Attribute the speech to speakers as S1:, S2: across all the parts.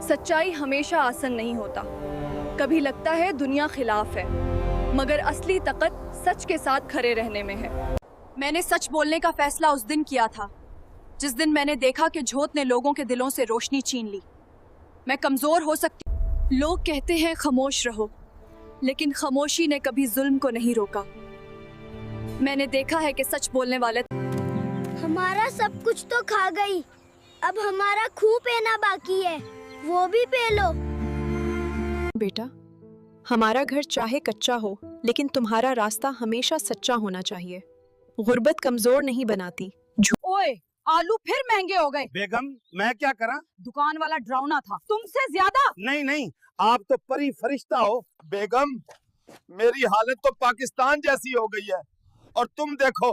S1: सच्चाई हमेशा आसान नहीं होता। कभी लगता है दुनिया खिलाफ है, मगर असली ताकत सच के साथ खड़े रहने में है। मैंने सच बोलने का फैसला उस दिन किया था जिस दिन मैंने देखा कि झूठ ने लोगों के दिलों से रोशनी छीन ली। मैं कमजोर हो सकती। लोग कहते हैं खामोश रहो, लेकिन खामोशी ने कभी जुल्म को नहीं रोका। मैंने देखा है कि सच बोलने वाले।
S2: हमारा सब कुछ तो खा गई, अब हमारा खूह पीना बाकी है, वो भी पी लो।
S3: बेटा, हमारा घर चाहे कच्चा हो, लेकिन तुम्हारा रास्ता हमेशा सच्चा होना चाहिए। गुर्बत कमजोर नहीं बनाती।
S1: ओए, आलू फिर महंगे हो गए।
S4: बेगम, मैं क्या करा?
S1: दुकान वाला डरावना था, तुमसे ज्यादा।
S4: नहीं नहीं, आप तो परी फरिश्ता हो। बेगम, मेरी हालत तो पाकिस्तान जैसी हो गई है, और तुम देखो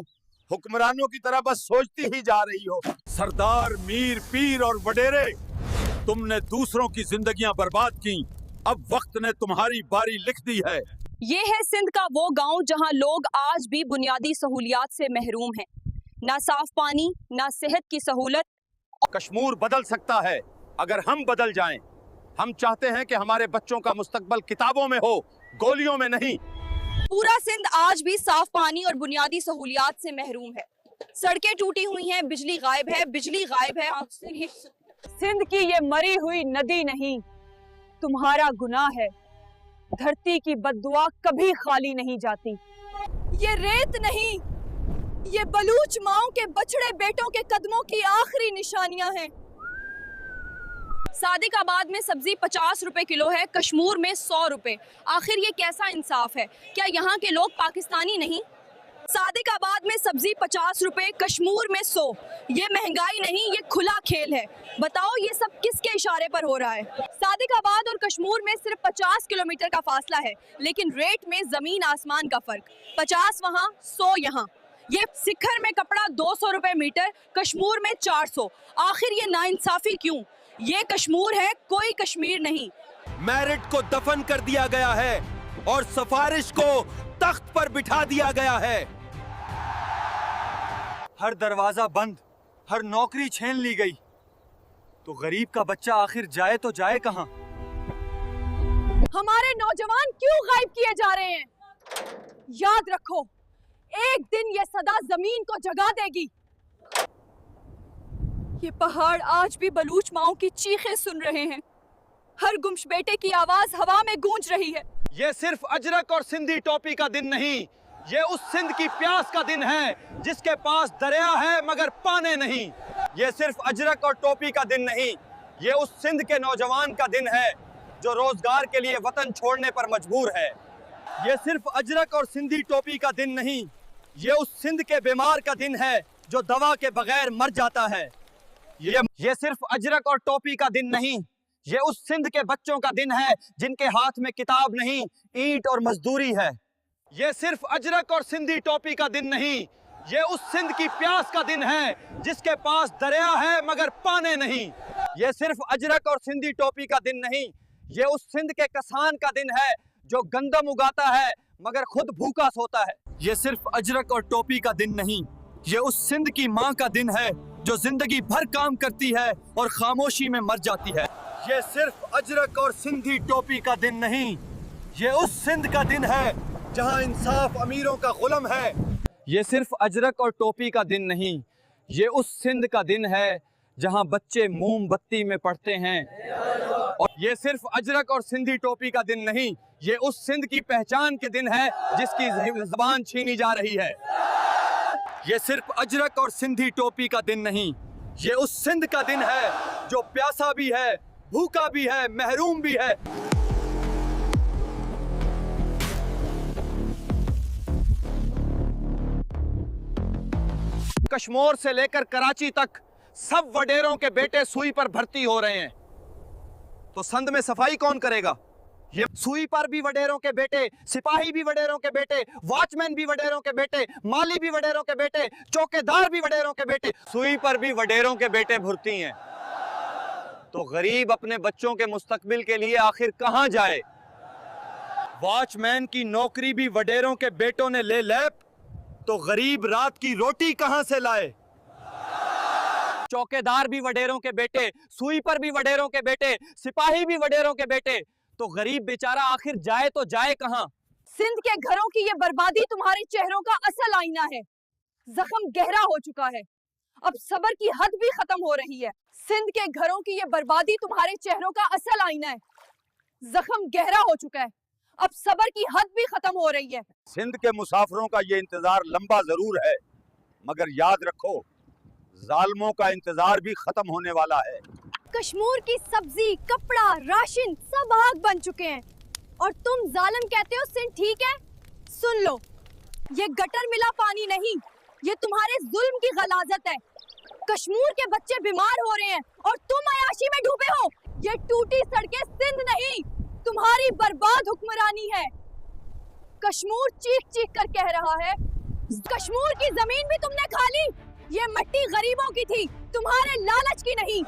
S4: हुक्मरानों की तरह बस सोचती ही जा रही हो। सरदार, मीर, पीर और वडेरे, तुमने दूसरों की जिंदगियां बर्बाद की। अब वक्त ने तुम्हारी बारी लिख दी है।
S1: ये है सिंध का वो गांव जहां लोग आज भी बुनियादी सहूलियात से महरूम हैं। ना साफ पानी, ना सेहत की सहूलत।
S4: कश्मीर बदल सकता है अगर हम बदल जाएं। हम चाहते हैं कि हमारे बच्चों का मुस्तकबल किताबों में हो, गोलियों में नहीं।
S1: पूरा सिंध आज भी साफ पानी और बुनियादी सहूलियात से महरूम है। सड़कें टूटी हुई हैं, बिजली गायब है, बिजली गायब है। सिंध की ये मरी हुई नदी नहीं, तुम्हारा गुनाह है। धरती की बद्दुआ कभी खाली नहीं जाती। ये रेत नहीं, ये बलूच माओं के बछड़े बेटों के कदमों की आखिरी निशानियां हैं। सादिकाबाद में सब्जी 50 रुपए किलो है, कश्मीर में 100 रुपए। आखिर ये कैसा इंसाफ है? क्या यहाँ के लोग पाकिस्तानी नहीं? सादिकाबाद में सब्जी 50 रुपए, कश्मीर में 100। ये महंगाई नहीं, ये खुला खेल है। बताओ ये सब किसके इशारे पर हो रहा है? सादिकाबाद और कश्मीर में सिर्फ 50 किलोमीटर का फासला है, लेकिन रेट में जमीन आसमान का फर्क। 50 वहाँ, 100 यहाँ। ये सिखर में कपड़ा 200 रुपए मीटर, कश्मीर में 400। आखिर ये नाइंसाफी क्यों? ये कश्मीर है, कोई कश्मीर नहीं।
S4: मेरिट को दफन कर दिया गया है और सिफारिश को तख्त पर बिठा दिया गया है। हर दरवाजा बंद, हर नौकरी छीन ली गई, तो गरीब का बच्चा आखिर जाए तो जाए कहां?
S1: हमारे नौजवान क्यों गायब किए जा रहे हैं? याद रखो, एक दिन ये सदा जमीन को जगा देगी। ये पहाड़ आज भी बलूच माओं की चीखें सुन रहे हैं। हर गुम्श बेटे की आवाज हवा में गूंज रही है।
S4: ये सिर्फ अजरक और सिंधी टोपी का दिन नहीं, ये उस सिंध की प्यास का दिन है जिसके पास दरिया है मगर पाने नहीं। ये सिर्फ अजरक और टोपी का दिन नहीं, ये उस सिंध के नौजवान का दिन है जो रोजगार के लिए वतन छोड़ने पर मजबूर है। ये सिर्फ अजरक और सिंधी टोपी का दिन नहीं, ये उस सिंध के बीमार का दिन है जो दवा के बगैर मर जाता है। ये सिर्फ अजरक और टोपी का दिन नहीं, ये उस सिंध के बच्चों का दिन है जिनके हाथ में किताब नहीं, ईंट और मजदूरी है। ये सिर्फ अजरक और सिंधी टोपी का दिन नहीं, ये उस सिंध की प्यास का दिन है जिसके पास दरिया है मगर पाने नहीं। ये सिर्फ अजरक और सिंधी टोपी का दिन नहीं, ये उस सिंध के किसान का दिन है जो गंदम उगाता है मगर खुद भूखा सोता है। ये सिर्फ अजरक और टोपी का दिन नहीं, ये उस सिंध की माँ का दिन है जो जिंदगी भर काम करती है और खामोशी में मर जाती है। ये सिर्फ अजरक और सिंधी टोपी का दिन नहीं, ये उस सिंध का दिन है जहां इंसाफ अमीरों का गुलाम है। ये सिर्फ अजरक और टोपी का दिन नहीं, ये उस सिंध का दिन है जहां बच्चे मोमबत्ती में पढ़ते हैं। और ये सिर्फ अजरक और सिंधी टोपी का दिन नहीं, ये उस सिंध की पहचान के दिन है जिसकी ज़बान छीनी जा रही है। ये सिर्फ अजरक और सिंधी टोपी का दिन नहीं, ये उस सिंध का दिन है जो प्यासा भी है, भूखा भी है, महरूम भी है। कश्मीर से लेकर कराची तक सब वडेरों के बेटे सुई पर भर्ती हो रहे हैं, तो संध में सफाई कौन करेगा? ये सुई पर भी वडेरों के बेटे, सिपाही भी वडेरों के बेटे, वॉचमैन भी वडेरों के बेटे, माली भी वडेरों के बेटे, चौकीदार भी वडेरों के बेटे, सुई पर भी वडेरों के बेटे भर्ती हैं। तो गरीब अपने बच्चों के मुस्तकबिल के लिए आखिर कहां जाए? वॉचमैन की नौकरी भी वडेरों के बेटों ने ले लैप, तो गरीब रात की रोटी कहां से लाए? चौकीदार भी वडेरों के बेटे, सुई पर भी वडेरों के बेटे, सिपाही भी वडेरों के बेटे, तो गरीब बेचारा आखिर जाए तो जाए कहां?
S1: सिंध के घरों की ये बर्बादी तुम्हारे चेहरों का असल आईना है। जख्म गहरा हो चुका है, अब सब्र की हद भी खत्म हो रही है। सिंध के घरों की ये बर्बादी तुम्हारे चेहरों का असल आईना है। जख्म गहरा हो चुका है, अब सब्र की हद भी खत्म हो रही है।
S4: सिंध के मुसाफिरों का ये इंतजार लंबा जरूर है, मगर याद रखो जालिमों का इंतजार भी खत्म होने वाला है।
S1: कश्मीर की सब्जी, कपड़ा, राशन सब आग बन चुके हैं और तुम जालिम कहते हो सिंध ठीक है? सुन लो, ये गटर मिला पानी नहीं, ये तुम्हारे जुल्म की गलाजत है। कश्मीर के बच्चे बीमार हो रहे हैं और तुम अयाशी में डूबे हो। ये टूटी सड़कें सिंध नहीं, तुम्हारी बर्बाद हुक्मरानी है। कश्मीर चीख चीख कर कह रहा है, कश्मीर की जमीन भी तुमने खा ली। ये मिट्टी गरीबों की थी, तुम्हारे लालच की नहीं।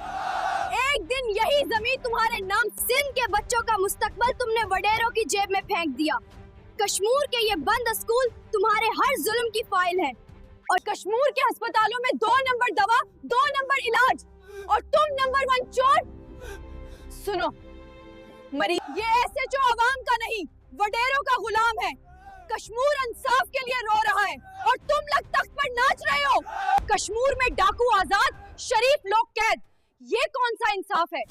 S1: एक दिन यही जमीन तुम्हारे नाम, सिंध के बच्चों का मुस्तकबल तुमने वडेरों की जेब में फेंक दिया। कश्मीर के ये बंद स्कूल तुम्हारे हर जुल्म की फाइल है और कश्मीर के अस्पतालों में 2 नंबर दवा, 2 नंबर इलाज और तुम नंबर 1 चोर। सुनो मरीज, ये ऐसे जो आवाम का नहीं, वडेरों का गुलाम है। कश्मीर इंसाफ के लिए रो रहा है और तुम लोग तख्त पर नाच रहे हो। कश्मीर में डाकू आजाद, शरीफ लोग कैद, ये कौन सा इंसाफ है?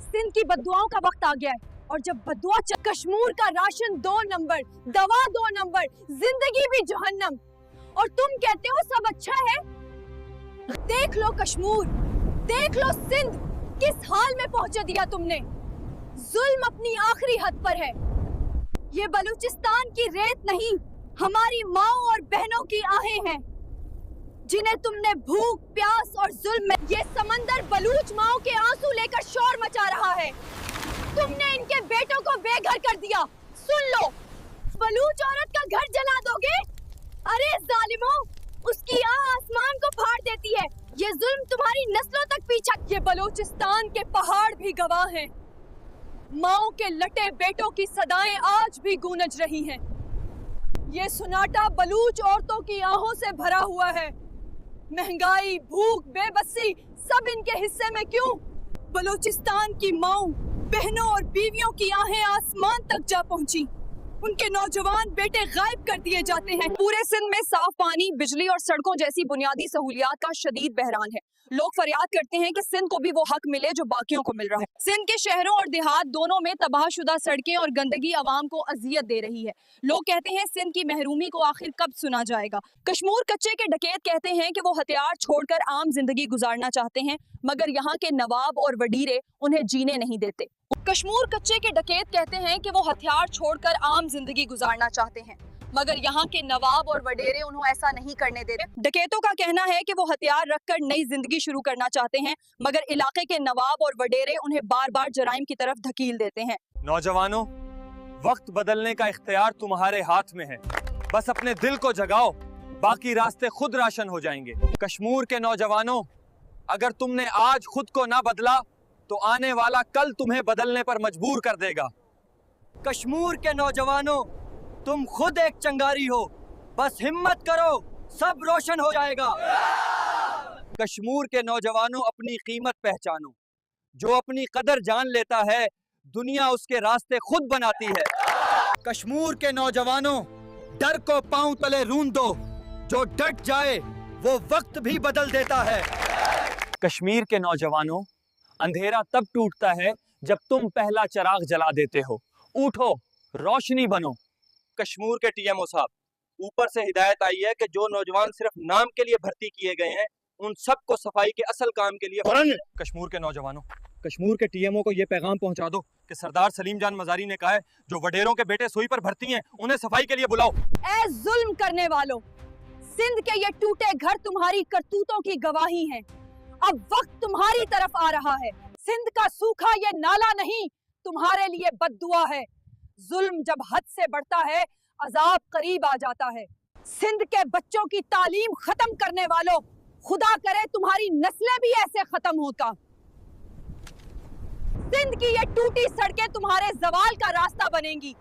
S1: सिंध की बद्दुआओं का वक्त आ गया है और जब बद्दुआ कश्मीर का राशन 2 नंबर, दवा 2 नंबर, जिंदगी भी जहन्नम, और तुम कहते हो सब अच्छा है। देख लो कश्मीर, देख लो सिंध, किस हाल में पहुंचे दिया तुमने। जुल्म अपनी आखिरी हद पर है। ये बलूचिस्तान की रेत नहीं, हमारी माओ और बहनों की आहें हैं जिन्हें तुमने भूख, प्यास और जुल्म में, ये समंदर बलूच माओ के आंसू लेकर शोर मचा रहा है। तुमने इनके बेटों को बेघर कर दिया। सुन लो, बलूच औरत का घर जला दोगे? अरे जालिमों, उसकी आसमान को फाड़ देती है। ये जुल्म तुम्हारी नस्लों तक पीछा। ये बलूचिस्तान के पहाड़ भी गवाह हैं। माओ के लटे बेटों की सदाएं आज भी गूंज रही हैं। ये सुनाटा बलूच औरतों की आहों से भरा हुआ है। महंगाई, भूख, बेबसी सब इनके हिस्से में क्यों? बलूचिस्तान की माओ, बहनों और बीवियों की आहें आसमान तक जा पहुंची। उनके नौजवान बेटे गायब कर दिए जाते हैं। पूरे सिंध में साफ पानी, बिजली और सड़कों जैसी बुनियादी सहूलियात का शदीद बहरान है। लोग फरियाद करते हैं कि सिंध को भी वो हक मिले जो बाकियों को मिल रहा है। सिंध के शहरों और देहात दोनों में तबाहशुदा सड़कें और गंदगी आवाम को अजियत दे रही है। लोग कहते हैं सिंध की महरूमी को आखिर कब सुना जाएगा। कश्मीर कच्चे के डकैत कहते हैं कि वो हथियार छोड़कर आम जिंदगी गुजारना चाहते हैं, मगर यहाँ के नवाब और वडीरे उन्हें जीने नहीं देते। कश्मीर कच्चे के डकैत कहते हैं कि वो हथियार छोड़कर आम जिंदगी गुजारना चाहते हैं, मगर यहाँ के नवाब और वडेरे उन्हें ऐसा नहीं करने देते। डकैतों का कहना है कि वो हथियार रखकर नई जिंदगी शुरू करना चाहते हैं, मगर इलाके के नवाब और वडेरे उन्हें बार बार जराइम की तरफ धकील देते हैं।
S4: नौजवानों, वक्त बदलने का इख्तियार तुम्हारे हाथ में है। बस अपने दिल को जगाओ, बाकी रास्ते खुद राशन हो जाएंगे। कश्मीर के नौजवानों, अगर तुमने आज खुद को ना बदला तो आने वाला कल तुम्हें बदलने पर मजबूर कर देगा। कश्मीर के नौजवानों, तुम खुद एक चंगारी हो, बस हिम्मत करो, सब रोशन हो जाएगा। कश्मीर के नौजवानों, अपनी कीमत पहचानो। जो अपनी कदर जान लेता है, दुनिया उसके रास्ते खुद बनाती है। कश्मीर के नौजवानों, डर को पांव तले रूंध दो। जो डट जाए वो वक्त भी बदल देता है। कश्मीर के नौजवानों, अंधेरा तब टूटता है जब तुम पहला चिराग जला देते हो। उठो, रोशनी बनो। कश्मीर के टीएमओ साहब, ऊपर से हिदायत आई है कि जो नौजवान सिर्फ नाम के लिए भर्ती किए गए हैं, उन सबको सफाई के असल काम के लिए। कश्मीर के नौजवानों, कश्मीर के टीएमओ को ये पैगाम पहुंचा दो कि सरदार सलीम जान मजारी ने कहा है, जो वडेरों के बेटे सुई पर भर्ती हैं, उन्हें सफाई के लिए बुलाओ।
S1: ऐ जुल्म करने वालों, सिंध के ये टूटे घर तुम्हारी करतूतों की गवाही हैं। अब वक्त तुम्हारी तरफ आ रहा है। सिंध का सूखा ये नाला नहीं, तुम्हारे लिए बद्दुआ है। जुल्म जब हद से बढ़ता है, अजाब करीब आ जाता है। सिंध के बच्चों की तालीम खत्म करने वालों, खुदा करे तुम्हारी नस्लें भी ऐसे खत्म होता। सिंध की ये टूटी सड़कें तुम्हारे जवाल का रास्ता बनेंगी।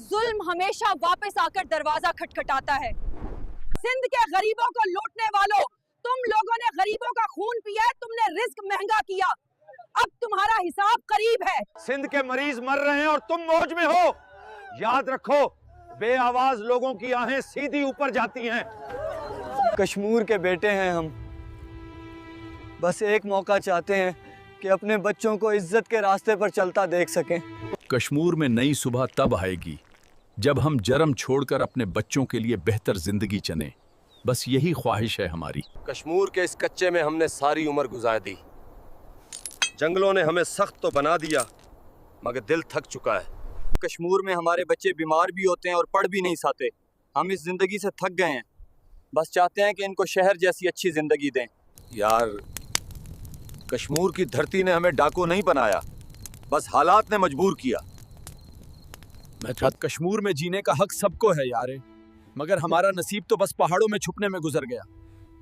S1: जुल्म हमेशा वापस आकर दरवाजा खटखटाता है। सिंध के गरीबों को लूटने वालों, तुम तुम लोगों ने गरीबों का खून पिया, तुमने रिस्क महंगा किया, अब तुम्हारा हिसाब करीब है।
S4: सिंध के मरीज मर रहे हैं और तुम मौज में हो। याद रखो, बेआवाज लोगों की आहें सीधी ऊपर जाती हैं।
S5: कश्मीर के बेटे हैं हम, बस एक मौका चाहते हैं कि अपने बच्चों को इज्जत के रास्ते पर चलता देख सकें।
S6: कश्मीर में नई सुबह तब आएगी जब हम जरम छोड़कर अपने बच्चों के लिए बेहतर जिंदगी चुनें। बस यही ख्वाहिश है हमारी।
S4: कश्मीर के इस कच्चे में हमने सारी उम्र गुजार दी। जंगलों ने हमें सख्त तो बना दिया, मगर दिल थक चुका है।
S5: कश्मीर में हमारे बच्चे बीमार भी होते हैं और पढ़ भी नहीं सकते। हम इस जिंदगी से थक गए हैं, बस चाहते हैं कि इनको शहर जैसी अच्छी जिंदगी दें।
S4: यार, कश्मीर की धरती ने हमें डाकू नहीं बनाया, बस हालात ने मजबूर किया।
S6: कश्मीर में जीने का हक सबको है यारे, मगर हमारा नसीब तो बस पहाड़ों में छुपने में गुजर गया।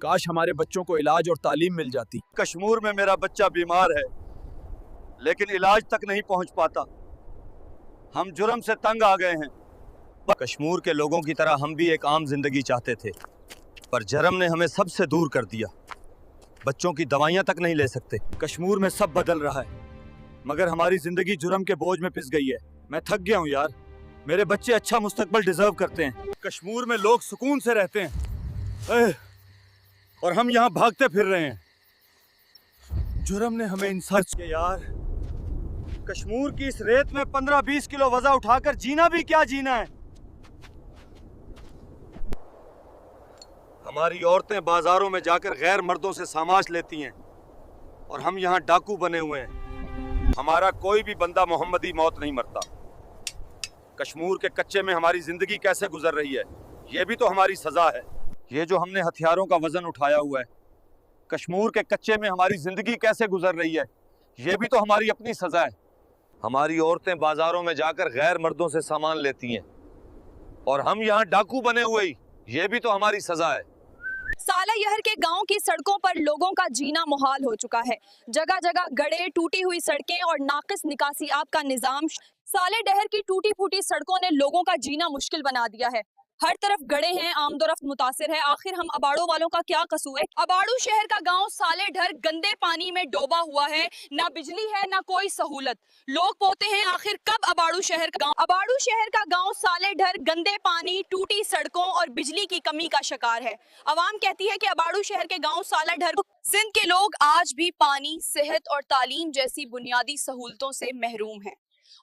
S6: काश हमारे बच्चों को इलाज और तालीम मिल जाती।
S4: कश्मीर में मेरा बच्चा बीमार है, लेकिन इलाज तक नहीं पहुंच पाता। हम जुर्म से तंग आ गए हैं। कश्मीर के लोगों की तरह हम भी एक आम जिंदगी चाहते थे, पर जरम ने हमें सबसे दूर कर दिया। बच्चों की दवाइयां तक नहीं ले सकते। कश्मीर में सब बदल रहा है, मगर हमारी जिंदगी जुर्म के बोझ में पिस गई है। मैं थक गया हूँ यार। मेरे बच्चे अच्छा मुस्तकबल डिजर्व करते हैं। कश्मीर में लोग सुकून से रहते हैं, और हम यहाँ भागते फिर रहे हैं। जुर्म ने हमें इंसाफ किया यार। कश्मीर की इस रेत में 15-20 किलो वजन उठाकर जीना भी क्या जीना है। हमारी औरतें बाजारों में जाकर गैर मर्दों से सामाश लेती हैं, और हम यहाँ डाकू बने हुए हैं। हमारा कोई भी बंदा मोहम्मदी मौत नहीं मरता। कश्मीर के कच्चे में हमारी जिंदगी कैसे गुजर रही है, ये भी तो हमारी सजा है। ये जो हमने हथियारों का वजन उठाया हुआ है, कश्मीर के कच्चे में हमारी जिंदगी कैसे गुजर रही है, ये भी तो हमारी अपनी सजा है। हमारी औरतें बाजारों में जाकर गैर मर्दों से सामान लेती हैं, और हम यहाँ डाकू बने हुए ही, ये भी तो हमारी सजा है।
S1: सालायहर के गांव की सड़कों पर लोगों का जीना मुहाल हो चुका है। जगह जगह गड्ढे, टूटी हुई सड़कें और नाकिस निकासी आब का निजाम। सालेडहर की टूटी फूटी सड़कों ने लोगों का जीना मुश्किल बना दिया है। हर तरफ गड्ढे हैं, आमदोरफ्त मुतासिर है। आखिर हम अबाड़ों वालों का क्या कसूर है? अबाड़ू शहर का गांव सालेडहर गंदे पानी में डूबा हुआ है। ना बिजली है, ना कोई सहूलत। लोग पोते हैं आखिर कब अबाड़ू शहर का गांव। अबाड़ू शहर का गांव सालेडहर गंदे पानी, टूटी सड़कों और बिजली की कमी का शिकार है। अवाम कहती है कि अबाड़ू शहर के गांव सालेडहर सिंध के लोग आज भी पानी, सेहत और तालीम जैसी बुनियादी सहूलतों से महरूम हैं।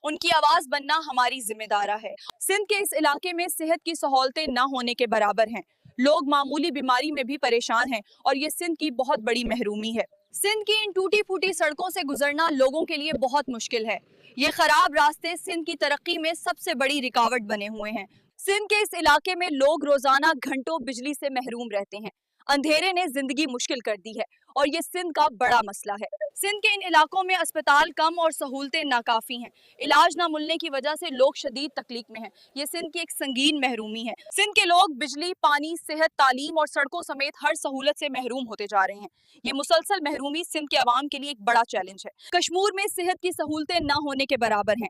S1: उनकी आवाज बनना हमारी जिम्मेदारी है। सिंध के इस इलाके में सेहत की सहूलतें न होने के बराबर हैं। लोग मामूली बीमारी में भी परेशान हैं, और ये सिंध की बहुत बड़ी महरूमी है। सिंध की इन टूटी फूटी सड़कों से गुजरना लोगों के लिए बहुत मुश्किल है। ये खराब रास्ते सिंध की तरक्की में सबसे बड़ी रुकावट बने हुए हैं। सिंध के इस इलाके में लोग रोजाना घंटों बिजली से महरूम रहते हैं। अंधेरे ने जिंदगी मुश्किल कर दी है, और ये सिंध का बड़ा मसला है। सिंध के इन इलाकों में अस्पताल कम और सहूलतें नाकाफी हैं। इलाज ना मिलने की वजह से लोग शदीद तकलीफ में हैं। ये सिंध की एक संगीन महरूमी है। सिंध के लोग बिजली, पानी, सेहत, तालीम और सड़कों समेत हर सहूलत से महरूम होते जा रहे हैं। ये मुसलसल महरूमी सिंध के अवाम के लिए एक बड़ा चैलेंज है। कश्मीर में सेहत की सहूलतें न होने के बराबर हैं।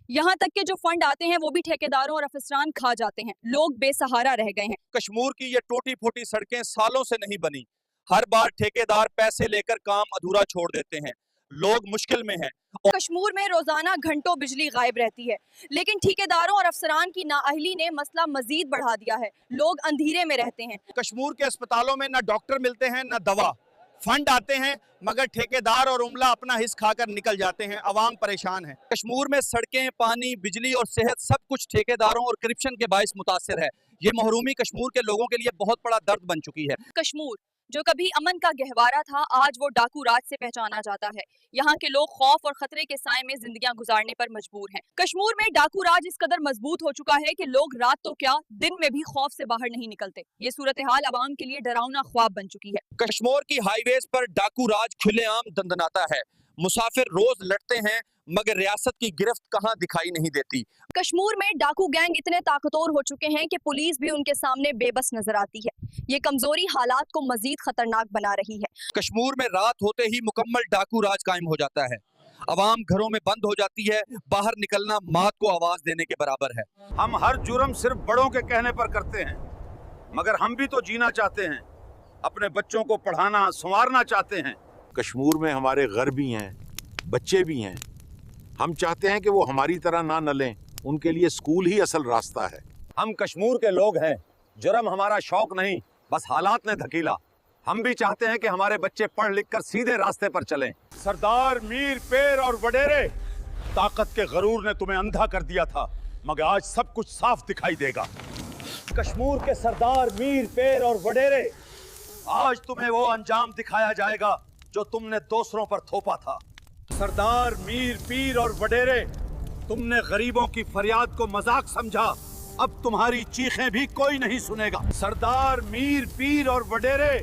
S1: यहाँ तक के जो फंड आते हैं वो भी ठेकेदारों और अफसरान खा जाते हैं। लोग बेसहारा रह गए हैं।
S4: कश्मीर की ये टूटी फूटी सड़कें सालों से नहीं बनी। हर बार ठेकेदार पैसे लेकर काम अधूरा छोड़ देते हैं। लोग मुश्किल में हैं।
S1: कश्मीर में रोजाना घंटों बिजली गायब रहती है, लेकिन ठेकेदारों और अफसरान की नाअहली ने मसला मजीद बढ़ा दिया है। लोग अंधेरे में रहते हैं।
S4: कश्मीर के अस्पतालों में न डॉक्टर मिलते हैं, न दवा। फंड आते हैं, मगर ठेकेदार और उमला अपना हिस्सा खाकर निकल जाते हैं। अवाम परेशान है। कश्मीर में सड़कें, पानी, बिजली और सेहत सब कुछ ठेकेदारों और करप्शन के बायस मुतासिर है। ये महरूमी कश्मीर के लोगों के लिए बहुत बड़ा दर्द बन चुकी है।
S1: कश्मीर जो कभी अमन का गहवारा था, आज वो डाकू राज से पहचाना जाता है। यहाँ के लोग खौफ और खतरे के साए में जिंदगियां गुजारने पर मजबूर हैं। कश्मीर में डाकू राज इस कदर मजबूत हो चुका है कि लोग रात तो क्या, दिन में भी खौफ से बाहर नहीं निकलते। ये सूरत हाल अवाम के लिए डरावना ख्वाब बन चुकी है।
S4: कश्मीर की हाईवेज पर डाकू राज खुलेआम दंदनाता है। मुसाफिर रोज लड़ते हैं, मगर रियासत की गिरफ्त कहाँ दिखाई नहीं देती।
S1: कश्मीर में डाकू गैंग इतने ताकतवर हो चुके हैं कि पुलिस भी उनके सामने बेबस नजर आती है। ये कमजोरी हालात को मजीद खतरनाक बना रही है।
S4: कश्मीर में रात होते ही मुकम्मल डाकू राज कायम हो जाता है। अवाम घरों में बंद हो जाती है। बाहर निकलना मौत को आवाज देने के बराबर है। हम हर जुर्म सिर्फ बड़ों के कहने पर करते हैं, मगर हम भी तो जीना चाहते हैं।
S7: अपने बच्चों को पढ़ाना संवारना चाहते हैं।
S8: कश्मीर में हमारे घर भी हैं, बच्चे भी हैं। हम चाहते हैं कि वो हमारी तरह ना नलें। उनके लिए स्कूल ही असल रास्ता है।
S4: हम कश्मीर के लोग हैं। जुर्म हमारा शौक नहीं, बस हालात ने धकेला। हम भी चाहते हैं कि हमारे बच्चे पढ़ लिख कर सीधे रास्ते पर चलें।
S7: सरदार, मीर, पेर और वडेरे, ताकत के गरूर ने तुम्हें अंधा कर दिया था, मगर आज सब कुछ साफ दिखाई देगा।
S4: कश्मीर के सरदार, मीर, पेर और वडेरे, आज तुम्हें वो अंजाम दिखाया जाएगा जो तुमने दूसरों पर थोपा था।
S7: सरदार, मीर, पीर और वडेरे, तुमने गरीबों की फरियाद को मजाक समझा, अब तुम्हारी चीखें भी कोई नहीं सुनेगा। सरदार, मीर, पीर और वडेरे,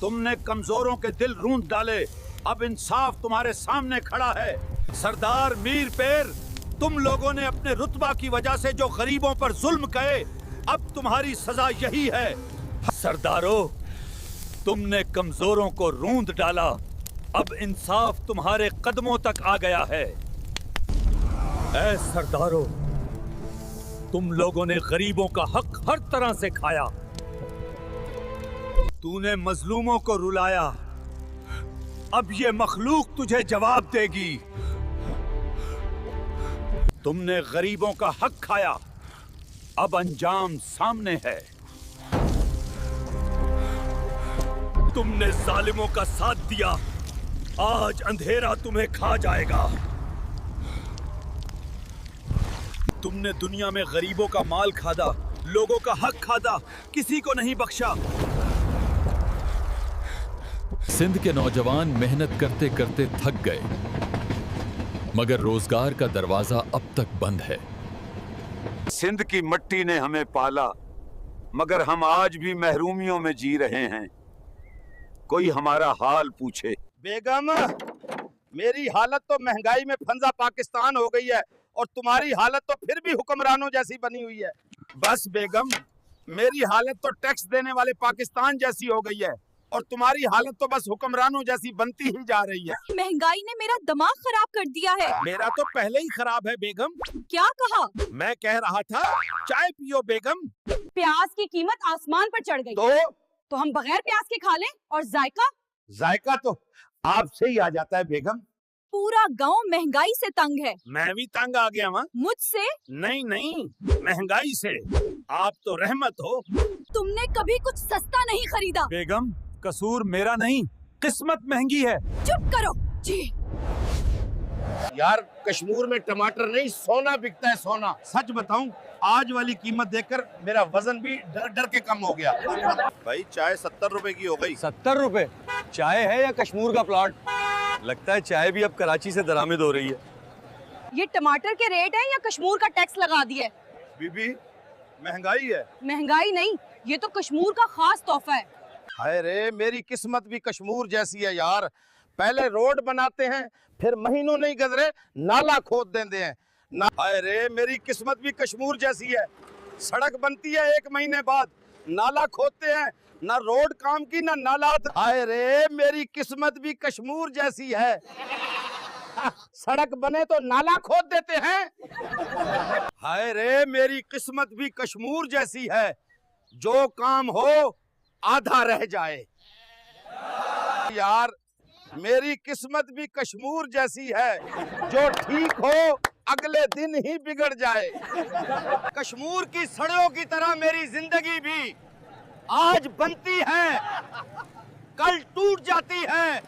S7: तुमने कमजोरों के दिल रूंध डाले, अब इंसाफ तुम्हारे सामने खड़ा है। सरदार, मीर, पेर, तुम लोगों ने अपने रुतबा की वजह से जो गरीबों पर जुल्म किए, अब तुम्हारी सजा यही है। सरदारों, तुमने कमजोरों को रूंध डाला, अब इंसाफ तुम्हारे कदमों तक आ गया है। ऐ सरदारों, तुम लोगों ने गरीबों का हक हर तरह से खाया। तूने मजलूमों को रुलाया, अब ये मखलूक तुझे जवाब देगी। तुमने गरीबों का हक खाया, अब अंजाम सामने है। तुमने जालिमों का साथ दिया, आज अंधेरा तुम्हें खा जाएगा। तुमने दुनिया में गरीबों का माल खादा, लोगों का हक खादा, किसी को नहीं बख्शा।
S6: सिंध के नौजवान मेहनत करते करते थक गए, मगर रोजगार का दरवाजा अब तक बंद है।
S8: सिंध की मट्टी ने हमें पाला, मगर हम आज भी महरूमियों में जी रहे हैं। कोई हमारा हाल पूछे।
S7: बेगम, मेरी हालत तो महंगाई में फंसा पाकिस्तान हो गई है और तुम्हारी हालत तो फिर भी हुक्मरानों जैसी बनी हुई है। बस बेगम, मेरी हालत तो टैक्स देने वाले पाकिस्तान जैसी हो गई है और तुम्हारी हालत तो बस हुक्मरानों जैसी बनती ही जा रही है।
S1: महंगाई ने मेरा दिमाग खराब कर दिया है।
S7: मेरा तो पहले ही खराब है बेगम।
S1: क्या कहा?
S7: मैं कह रहा था चाय पियो बेगम।
S1: प्याज की कीमत आसमान पर चढ़ गई, तो हम बगैर प्याज के खा लें? और
S7: जायका तो आपसे ही आ जाता है बेगम।
S1: पूरा गांव महंगाई से तंग है।
S7: मैं भी तंग आ गया वहाँ।
S1: मुझसे?
S7: नहीं, महंगाई से। आप तो रहमत हो।
S1: तुमने कभी कुछ सस्ता नहीं खरीदा।
S7: बेगम, कसूर मेरा नहीं, किस्मत महंगी है।
S1: चुप करो जी।
S7: यार, कश्मीर में टमाटर नहीं, सोना बिकता है, सोना। सच बताऊं, आज वाली कीमत देखकर मेरा वजन भी डर डर के कम हो गया। भाई, चाय 70 रुपए की हो गई।
S4: 70 रुपए? चाय है या कश्मीर का प्लॉट? लगता है चाय भी अब कराची से दरामद हो रही है।
S1: ये टमाटर के रेट है या कश्मीर का टैक्स लगा दिया है?
S7: बीबी, महंगाई है।
S1: महंगाई नहीं, ये तो कश्मीर का खास तोहफा है।
S7: हाय रे, मेरी किस्मत भी कश्मीर जैसी है यार। पहले रोड बनाते हैं, फिर महीनों नहीं गुजरे नाला खोद देते हैं। हाय रे, मेरी किस्मत भी कश्मीर जैसी है। सड़क बनती है 1 महीने बाद, नाला खोदते हैं, ना रोड काम की ना नाला। हाय रे, मेरी किस्मत भी कश्मीर जैसी है। सड़क बने तो नाला खोद देते हैं। हाय रे, मेरी किस्मत भी कश्मीर जैसी है। जो काम हो आधा रह जाए। यार, मेरी किस्मत भी कश्मीर जैसी है। जो ठीक हो अगले दिन ही बिगड़ जाए।
S4: कश्मीर की सड़कों की तरह मेरी जिंदगी भी आज बनती है, कल टूट जाती है।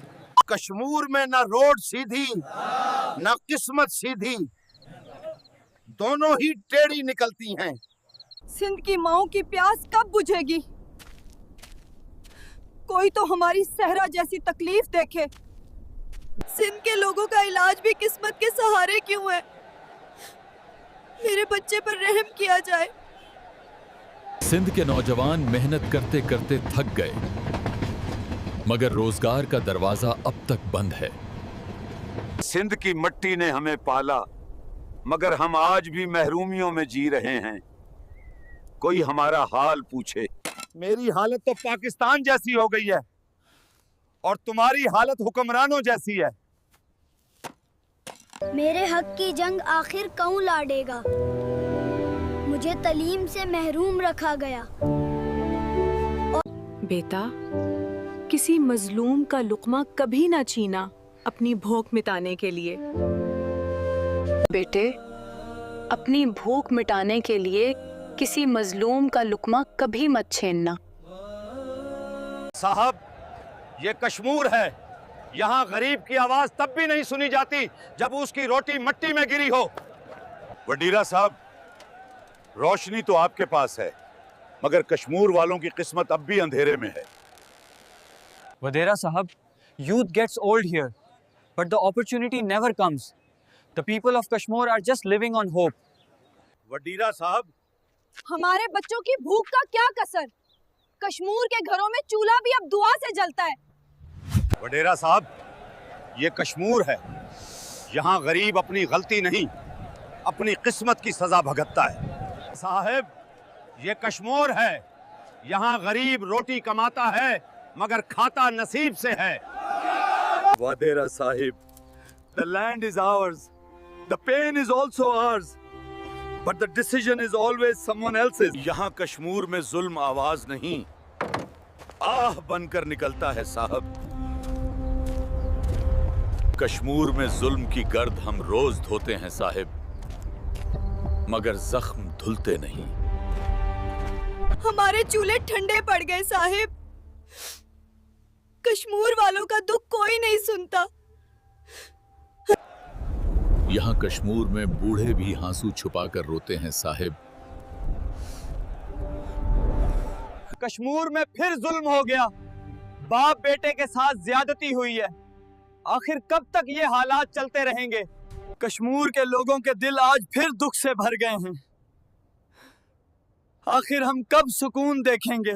S7: कश्मीर में ना रोड सीधी ना किस्मत सीधी, दोनों ही टेढ़ी निकलती हैं।
S1: सिंध की माओं की प्यास कब बुझेगी? कोई तो हमारी सहरा जैसी तकलीफ देखे। सिंध के लोगों का इलाज भी किस्मत के सहारे क्यों है? मेरे बच्चे पर रहम किया जाए।
S6: सिंध के नौजवान मेहनत करते करते थक गए, मगर रोजगार का दरवाजा अब तक बंद है।
S8: सिंध की मट्टी ने हमें पाला, मगर हम आज भी महरूमियों में जी रहे हैं। कोई हमारा हाल पूछे।
S7: मेरी हालत तो पाकिस्तान जैसी हो गई है और तुम्हारी हालत हुक्मरानों जैसी है।
S2: मेरे हक की जंग आखिर कौन लड़ेगा? मुझे तालीम से महरूम रखा गया।
S3: बेटा, किसी मजलूम का लुक्मा कभी ना छीना अपनी भूख मिटाने के लिए। बेटे, अपनी भूख मिटाने के लिए किसी मजलूम का लुक्मा कभी मत छीनना।
S4: साहब, ये कश्मीर है। यहाँ गरीब की आवाज तब भी नहीं सुनी जाती जब उसकी रोटी मिट्टी में गिरी हो।
S7: वडीरा साहब, रोशनी तो आपके पास है, मगर कश्मीर वालों की किस्मत अब भी अंधेरे में है।
S5: वडेरा साहब, youth gets old here, but the opportunity never comes. The people of Kashmir are just living on hope.
S7: वडीरा साहब,
S1: हमारे बच्चों की भूख का क्या कसर? कश्मीर के घरों में चूल्हा भी अब दुआ से जलता है।
S7: वडेरा साहब, ये कश्मीर है। यहाँ गरीब अपनी गलती नहीं, अपनी किस्मत की सजा भुगतता है।
S4: साहब, ये कश्मीर है। यहाँ गरीब रोटी कमाता है मगर खाता नसीब से है।
S7: वडेरा Sahib, the land is ours, the pain is also ours, but the decision is always someone else's. यहाँ कश्मीर में जुल्म आवाज नहीं, आह बनकर निकलता है साहब। कश्मीर में जुल्म की गर्द हम रोज धोते हैं साहिब, मगर जख्म धुलते नहीं।
S1: हमारे चूल्हे ठंडे पड़ गए साहिब। कश्मीर वालों का दुख कोई नहीं सुनता।
S6: यहाँ कश्मीर में बूढ़े भी आंसू छुपाकर रोते हैं साहिब।
S4: कश्मीर में फिर जुल्म हो गया। बाप बेटे के साथ ज्यादती हुई है। आखिर कब तक ये हालात चलते रहेंगे?
S5: कश्मीर के लोगों के दिल आज फिर दुख से भर गए हैं। आखिर हम कब सुकून देखेंगे?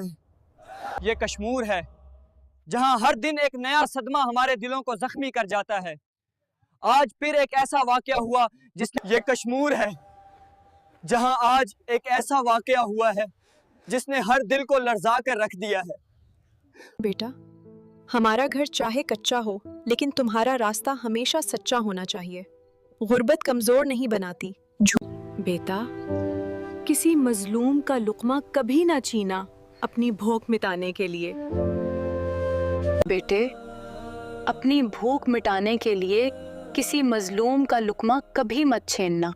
S4: ये कश्मीर है जहां हर दिन एक नया सदमा हमारे दिलों को जख्मी कर जाता है। आज फिर एक ऐसा वाकया हुआ जिसने ये कश्मीर है जहां आज एक ऐसा वाकया हुआ है जिसने हर दिल को लर्जा कर रख दिया है।
S3: बेटा, हमारा घर चाहे कच्चा हो, लेकिन तुम्हारा रास्ता हमेशा सच्चा होना चाहिए। गुर्बत कमजोर नहीं बनाती। बेटा, किसी मजलूम का लुक्मा कभी ना छीना अपनी भूख मिटाने के लिए। बेटे, अपनी भूख मिटाने के लिए किसी मजलूम का लुक्मा कभी मत छीनना।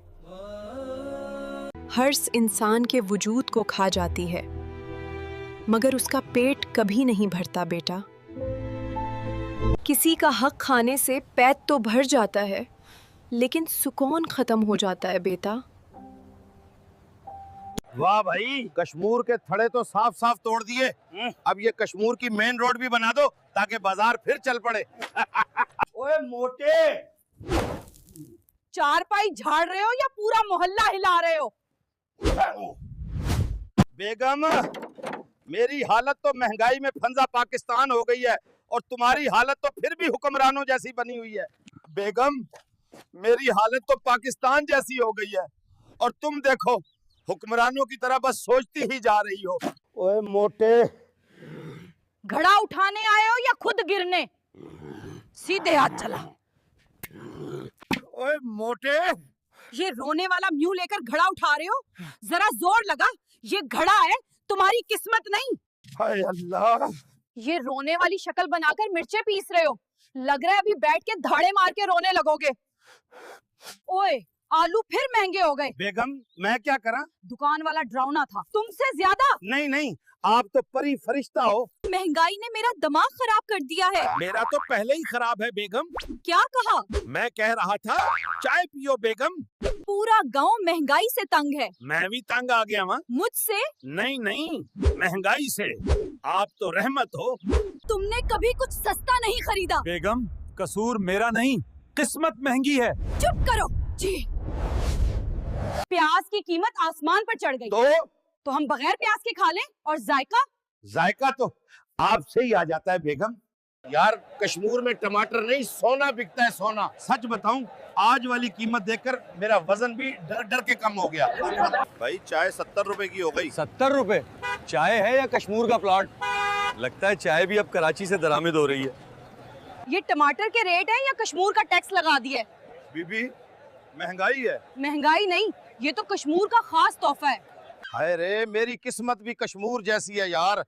S3: हर्ष इंसान के वजूद को खा जाती है, मगर उसका पेट कभी नहीं भरता। बेटा, किसी का हक खाने से पेट तो भर जाता है, लेकिन सुकून खत्म हो जाता है। बेटा,
S7: वाह भाई, कश्मीर के थड़े तो साफ साफ तोड़ दिए। अब ये कश्मीर की मेन रोड भी बना दो ताकि बाजार फिर चल पड़े।
S4: ओए मोटे,
S1: चारपाई झाड़ रहे हो या पूरा मोहल्ला हिला रहे हो?
S7: बेगम, मेरी हालत तो महंगाई में फंजा पाकिस्तान हो गई है और तुम्हारी हालत तो फिर भी हुक्मरानों जैसी बनी हुई है। बेगम, मेरी हालत तो पाकिस्तान जैसी हो गई है और तुम देखो हुक्मरानों की तरह बस सोचती ही जा रही हो।
S4: ओए मोटे,
S1: घड़ा उठाने आए हो या खुद गिरने? सीधे हाथ चला।
S7: ओए मोटे,
S1: ये रोने वाला मुंह लेकर घड़ा उठा रहे हो? जरा जोर लगा, ये घड़ा है, तुम्हारी किस्मत नहीं।
S7: हाय अल्लाह,
S1: ये रोने वाली शक्ल बनाकर मिर्चें पीस रहे हो। लग रहा है अभी बैठ के धाड़े मार के रोने लगोगे। ओए, आलू फिर महंगे हो गए।
S7: बेगम, मैं क्या करा?
S1: दुकान वाला डरावना था, तुमसे ज्यादा।
S7: नहीं नहीं, आप तो परी फरिश्ता हो।
S1: महंगाई ने मेरा दिमाग खराब कर दिया है।
S7: मेरा तो पहले ही खराब है बेगम।
S1: क्या कहा?
S7: मैं कह रहा था चाय पियो बेगम।
S1: पूरा गांव महंगाई से तंग है।
S7: मैं भी तंग आ गया वहाँ।
S1: मुझसे?
S7: नहीं नहीं, महंगाई से। आप तो रहमत हो।
S1: तुमने कभी कुछ सस्ता नहीं खरीदा।
S7: बेगम, कसूर मेरा नहीं, किस्मत महंगी है।
S1: चुप करो जी। प्याज की कीमत आसमान पर चढ़ गई। तो हम बगैर प्याज के खा लें? और जायका?
S7: जायका तो आपसे ही आ जाता है बेगम। यार, कश्मीर में टमाटर नहीं सोना बिकता है, सोना। सच बताऊं, आज वाली कीमत देखकर मेरा वजन भी डर डर के कम हो गया। भाई, चाय 70 रुपए की हो गई।
S5: 70 रुपए? चाय है या कश्मीर का प्लॉट? लगता है चाय भी अब कराची से दरामद हो रही है।
S1: ये टमाटर के रेट है या कश्मीर का टैक्स लगा दिया है?
S7: बीबी, महंगाई है।
S1: महंगाई नहीं, ये तो कश्मीर का खास तोहफा है।
S7: हाय रे, मेरी किस्मत भी कश्मीर जैसी है यार।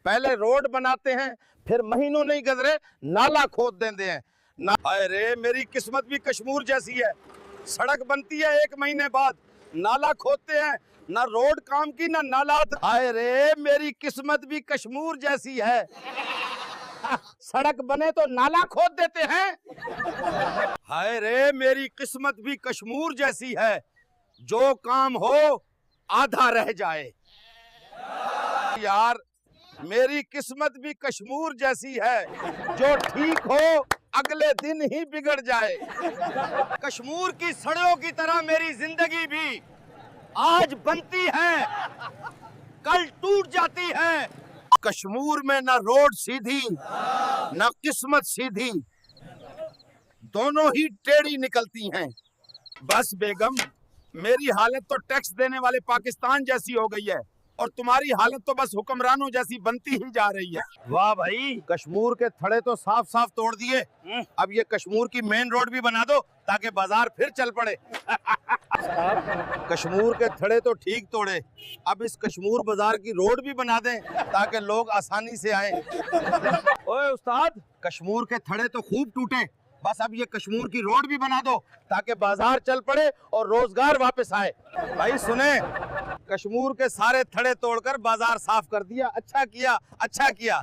S7: पहले रोड बनाते हैं, फिर महीनों नहीं गुजरे नाला खोद देते हैं ना। अरे मेरी किस्मत भी कश्मीर जैसी है, सड़क बनती है 1 महीने बाद, नाला खोदते हैं, ना रोड काम की ना नाला। अरे मेरी किस्मत भी कश्मीर जैसी है, सड़क बने तो नाला खोद देते हैं। हाय रे मेरी किस्मत भी कश्मीर जैसी है, जो काम हो आधा रह जाए। यार मेरी किस्मत भी कश्मीर जैसी है, जो ठीक हो अगले दिन ही बिगड़ जाए।
S4: कश्मीर की सड़कों की तरह मेरी जिंदगी भी आज बनती है, कल टूट जाती है।
S7: कश्मीर में ना रोड सीधी ना किस्मत सीधी, दोनों ही टेढ़ी निकलती हैं। बस बेगम, मेरी हालत तो टैक्स देने वाले पाकिस्तान जैसी हो गई है, और तुम्हारी हालत तो बस हुक्मरानों जैसी बनती ही जा रही है।
S4: वाह भाई,
S7: कश्मीर के थड़े तो साफ साफ तोड़ दिए, अब ये कश्मीर की मेन रोड भी बना दो ताकि बाजार फिर चल पड़े। कश्मीर के थड़े तो ठीक तोड़े, अब इस कश्मीर बाजार की रोड भी बना दें ताकि लोग आसानी से आए।
S4: ओए उस्ताद,
S7: कश्मीर के थड़े तो खूब टूटे, बस अब ये कश्मीर की रोड भी बना दो ताकि बाजार चल पड़े और रोजगार वापस आए।
S4: भाई सुने,
S7: कश्मीर के सारे थड़े तोड़कर बाजार साफ कर दिया, अच्छा किया, अच्छा किया।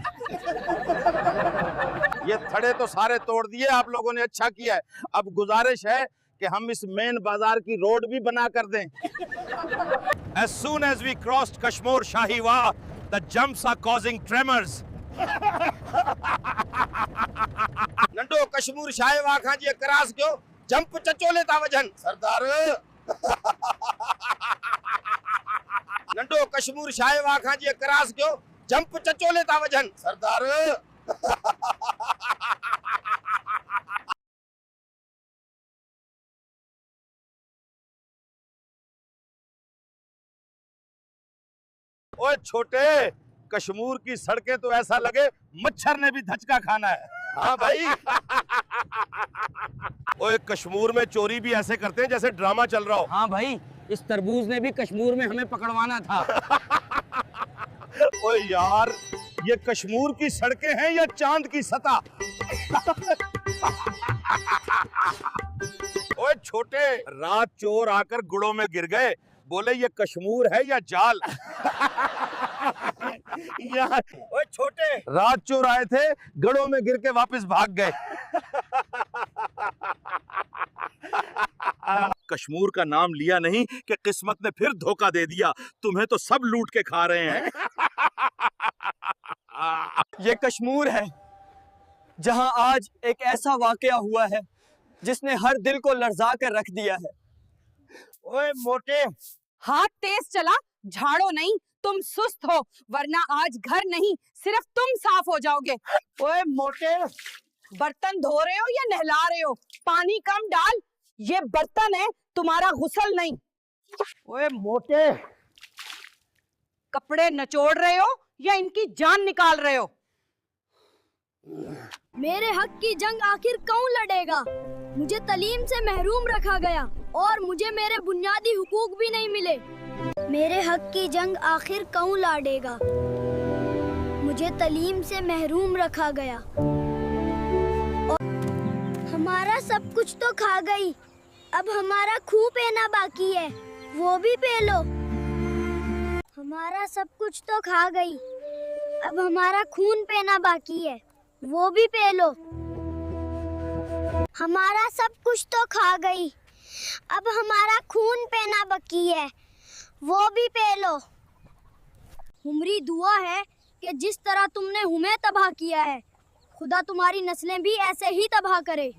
S7: ये थड़े तो सारे तोड़ दिए आप लोगों ने, अच्छा किया है। अब गुजारिश है कि हम इस मेन बाजार की रोड भी बना कर दें।
S4: as soon as we crossed Kashmir Shahiwa, the jumps are causing tremors.
S7: नंडो कश्मीर शाहिवा खां जी क्रॉस क्यों जंप चचोले ता वजन सरदार। नंडो कश्मीर शाहिवा खां जी क्रॉस क्यों जंप चचोले ता वजन सरदार। ओए छोटे, कश्मीर की सड़कें तो ऐसा लगे मच्छर ने भी धचका खाना है। हाँ भाई। ओए कश्मीर में चोरी भी ऐसे करते हैं जैसे ड्रामा चल रहा हो।
S5: हाँ भाई, इस तरबूज ने भी कश्मीर में हमें पकड़वाना था।
S7: ओए यार, ये कश्मीर की सड़कें हैं या चांद की सतह? ओए छोटे, रात चोर आकर गुड़ों में गिर गए, बोले ये कश्मीर है या जाल। यार, ओए छोटे, रात चोर आए थे, गड़ों में गिर के वापस भाग गए। कश्मीर का नाम लिया नहीं कि किस्मत ने फिर धोखा दे दिया, तुम्हें तो सब लूट के खा रहे हैं।
S5: ये कश्मीर है जहां आज एक ऐसा वाकया हुआ है जिसने हर दिल को लर्जा कर रख दिया है।
S7: ओए मोटे,
S1: हाथ तेज चला, झाड़ो नहीं, तुम सुस्त हो, वरना आज घर नहीं सिर्फ तुम साफ हो जाओगे।
S7: ओए मोटे,
S1: बर्तन धो रहे हो या नहला रहे हो? पानी कम डाल, ये बर्तन है, तुम्हारा गुस्ल नहीं।
S7: ओए मोटे,
S1: कपड़े नचोड़ रहे हो या इनकी जान निकाल रहे हो?
S2: मेरे हक की जंग आखिर कौन लड़ेगा? मुझे तालीम से महरूम रखा गया और मुझे मेरे बुनियादी हुकूक भी नहीं मिले। मेरे हक की जंग आखिर कौन लड़ेगा? मुझे तालीम से महरूम रखा गया और हमारा सब कुछ तो खा गई, अब हमारा खून पीना बाकी है, वो भी पी लो। हमारा सब कुछ तो खा गई, अब हमारा खून पीना बाकी है, वो भी पी लो। हमारा सब कुछ तो खा गई, अब हमारा खून पीना बाकी है, वो भी पी लो। हमारी दुआ है कि जिस तरह तुमने हमें तबाह किया है, खुदा तुम्हारी नस्लें भी ऐसे ही तबाह करे।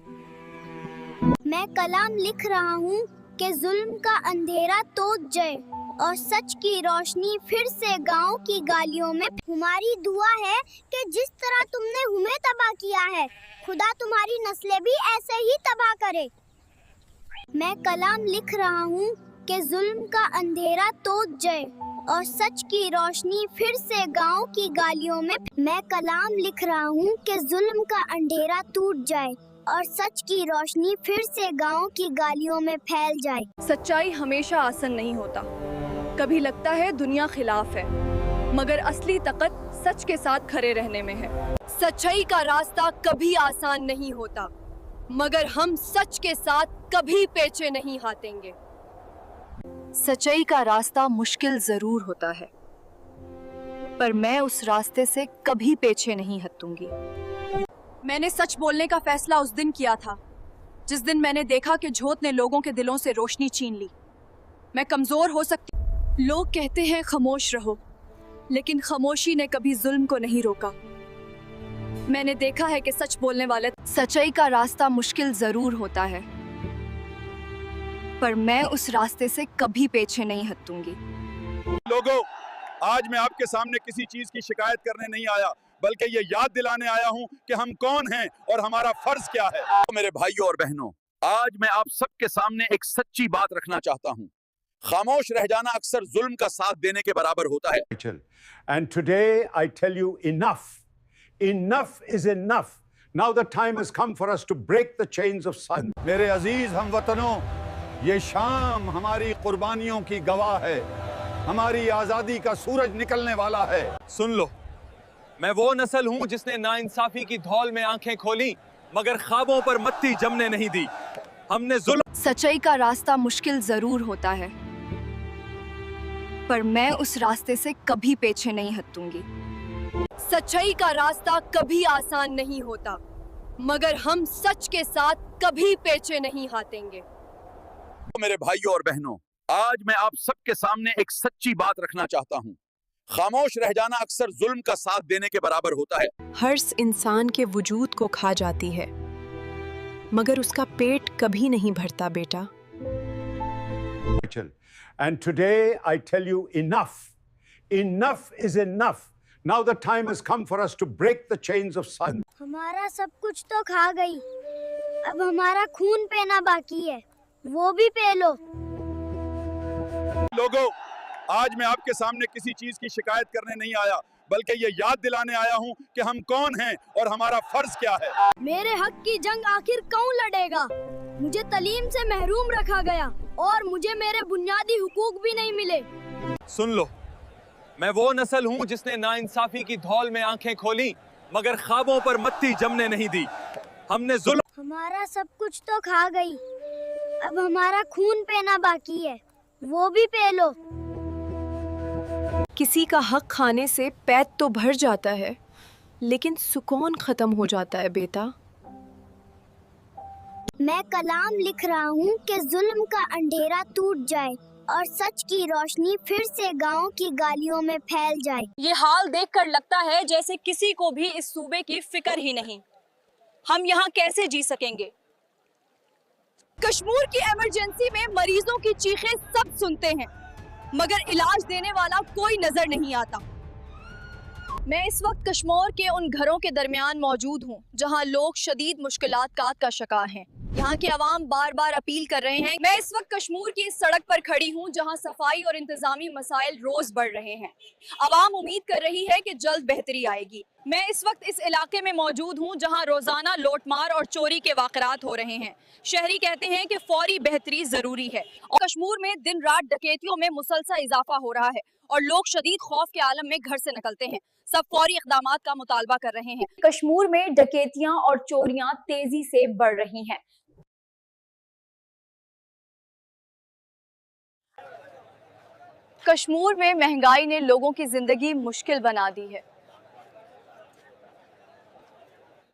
S2: मैं कलाम लिख रहा हूँ कि जुल्म का अंधेरा तोड़ जाए और सच की रोशनी फिर से गांव की गलियों में। हमारी दुआ है कि जिस तरह तुमने हमें तबाह किया है, खुदा तुम्हारी नस्लें भी ऐसे ही तबाह करे। मैं कलाम लिख रहा हूँ कि जुल्म का अंधेरा तोड़ जाए और सच की रोशनी फिर से गांव की गलियों में। मैं कलाम लिख रहा हूँ कि जुल्म का अंधेरा टूट जाए और सच की रोशनी फिर से गांव की गलियों में फैल जाए।
S1: सच्चाई हमेशा आसान नहीं होता, कभी लगता है दुनिया खिलाफ है, मगर असली ताकत सच के साथ खड़े रहने में है। सच्चाई का रास्ता कभी आसान नहीं होता, मगर हम सच के साथ कभी पीछे नहीं हटेंगे। सच्चाई का रास्ता मुश्किल जरूर होता है, पर मैं उस रास्ते से कभी पीछे नहीं हटूंगी। मैंने सच बोलने का फैसला उस दिन किया था जिस दिन मैंने देखा कि झूठ ने लोगों के दिलों से रोशनी छीन ली। मैं कमजोर हो सकती। लोग कहते हैं खामोश रहो, लेकिन खामोशी ने कभी जुल्म को नहीं रोका। मैंने देखा है कि सच बोलने वाले सच्चाई का रास्ता मुश्किल जरूर होता है, पर मैं उस रास्ते से कभी पीछे नहीं हटूंगी।
S7: लोगों, आज मैं आपके सामने किसी चीज की शिकायत करने नहीं आया, बल्कि ये याद दिलाने आया हूँ कि हम कौन हैं और हमारा फर्ज क्या है।
S6: तो मेरे भाइयों और बहनों, आज मैं आप सबके सामने एक सच्ची बात रखना चाहता हूँ। खामोश रह जाना अक्सर जुल्म का साथ देने के बराबर होता है।
S7: And today I tell you enough. Enough is enough. Now the time has come for us to break the chains of silence. मेरे अजीज हमवतनों, ये शाम हमारी कुर्बानियों की गवाह है। हमारी आजादी का सूरज निकलने वाला है।
S4: सुन लो, मैं वो नस्ल हूँ जिसने नाइंसाफी की धौल में आंखें खोली, मगर ख्वाबों पर मत्ती जमने नहीं दी। हमने जुल्म।
S1: सच्चाई का रास्ता मुश्किल जरूर होता है, पर मैं उस रास्ते से कभी पीछे नहीं हटूंगी। सच्चाई का रास्ता कभी आसान नहीं होता, मगर हम सच के साथ कभी पीछे नहीं हटेंगे।
S6: तो मेरे भाइयों और बहनों, आज मैं आप सबके सामने एक सच्ची बात रखना चाहता हूँ। खामोश रह जाना अक्सर जुल्म का साथ देने के बराबर होता है।
S3: हर्ष इंसान के वजूद को खा जाती है, मगर उसका पेट कभी नहीं भरता बेटा।
S7: And today I tell you enough. Enough is enough. Now the time has come for us to break the chains of silence.
S2: हमारा सब कुछ तो खा गई, अब हमारा खून पीना बाकी है, वो भी पी लो।
S7: लोगों, आज मैं आपके सामने किसी चीज की शिकायत करने नहीं आया, बल्कि ये याद दिलाने आया हूँ कि हम कौन हैं और हमारा फर्ज क्या है।
S2: मेरे हक की जंग आखिर कौन लड़ेगा? मुझे तालीम से महरूम रखा गया और मुझे मेरे बुनियादी हुकूक भी नहीं मिले।
S4: सुन लो, मैं वो नस्ल हूँ जिसने नाइंसाफी की धौल में आंखें खोली, मगर ख्वाबों पर मत्ती जमने नहीं दी। हमने जुल्म।
S2: हमारा सब कुछ तो खा गई, अब हमारा खून पीना बाकी है, वो भी पी लो।
S3: किसी का हक खाने से पेट तो भर जाता है, लेकिन सुकून खत्म हो जाता है बेटा।
S2: मैं कलाम लिख रहा हूँ कि जुल्म का अंधेरा टूट जाए और सच की रोशनी फिर से गाँव की गालियों में फैल जाए।
S1: ये हाल देखकर लगता है जैसे किसी को भी इस सूबे की फिक्र ही नहीं। हम यहाँ कैसे जी सकेंगे? कश्मीर की इमरजेंसी में मरीजों की चीखें सब सुनते हैं, मगर इलाज देने वाला कोई नजर नहीं आता। मैं इस वक्त कश्मीर के उन घरों के दरमियान मौजूद हूँ जहाँ लोग शदीद मुश्किलात का शिकार हैं। यहाँ के अवाम बार बार अपील कर रहे हैं। मैं इस वक्त कश्मीर की इस सड़क पर खड़ी हूँ जहाँ सफाई और इंतजामी मसाइल रोज बढ़ रहे हैं। अवाम उम्मीद कर रही है कि जल्द बेहतरी आएगी। मैं इस वक्त इस इलाके में मौजूद हूँ जहाँ रोजाना लूटमार और चोरी के वाक़यात हो रहे हैं। शहरी कहते हैं कि फौरी बेहतरी जरूरी है। और कश्मीर में दिन रात डकैतियों में मुसलसल इजाफा हो रहा है और लोग शदीद खौफ के आलम में घर से निकलते हैं। सब फौरी इक़दामात का मुतालबा कर रहे हैं। कश्मीर में डकैतियां और चोरियां तेजी से बढ़ रही हैं। कश्मीर में महंगाई ने लोगों की जिंदगी मुश्किल बना दी है।